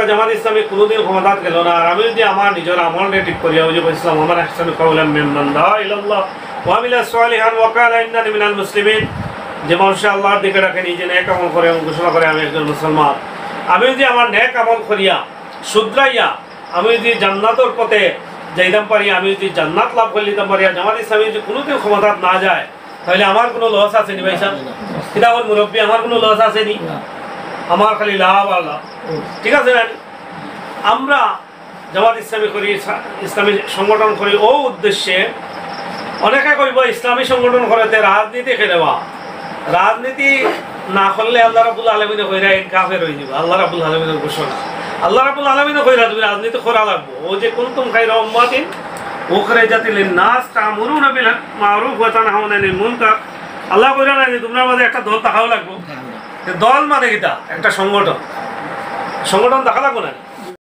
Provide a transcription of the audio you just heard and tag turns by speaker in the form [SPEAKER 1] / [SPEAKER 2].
[SPEAKER 1] জামাত ইসলামী কোনোদিন ক্ষমতাত গেল না, আর আমি যদি আমার নিজের আমলটা ঠিক করিয়া ওই যে বলছিলাম আমার আহসানু কাওলাম মিম্মান দাআ ইলাল্লাহ ওয়া আমিলা সালিহান ওয়া ক্বালা ইন্নানি মিনাল মুসলিমিন, যে মানুষ আল্লাহর দিকে ডাকে নিজে নেক আমল করে এবং ঘোষণা করে আমি একজন মুসলমান, আমি যদি আমার নেক আমল করিয়া শুধরাইয়া আমি যদি জান্নাতের পথে যাইতাম পারি, আমি যদি জান্নাত লাভ করে নিতাম পারি, জামাত ইসলামী যদি কোনোদিন ক্ষমতাত না যায় তাহলে আমার কোনো লস আছে নি ভাই সাহেব? কিতাবত মুরব্বী আমার কোনো লস আছে নি? আমার খালি লাভ আর লাভ, ঠিক আছে না? আমরা জামাত ইসলামী করি, ইসলামী সংগঠন করি ও উদ্দেশ্যে। অনেকে কইব ইসলামী সংগঠন করতে রাজনীতি খেলেবা, রাজনীতি না করলে আল্লাহ রাব্বুল আলামিনে কইরা কাফের হয়ে যাবে। আল্লাহ রাব্বুল আলামিনের ঘোষণা, আল্লাহ রাব্বুল আলামিনে কইরা তুমি রাজনীতি করা লাগবে। ও যে কুনতুম খায়রা উম্মাতিন উখরিজাত লিন-নাস তা'মুরুনা বিল মা'রুফ ওয়া তানহাউনা আনিল মুনকার, আল্লাহ কইরা না যে তোমরা মাঝে একটা দল থাকাও লাগবে। দল মানে কিটা? একটা সংগঠন, সংগঠন দেখা লাগবে না।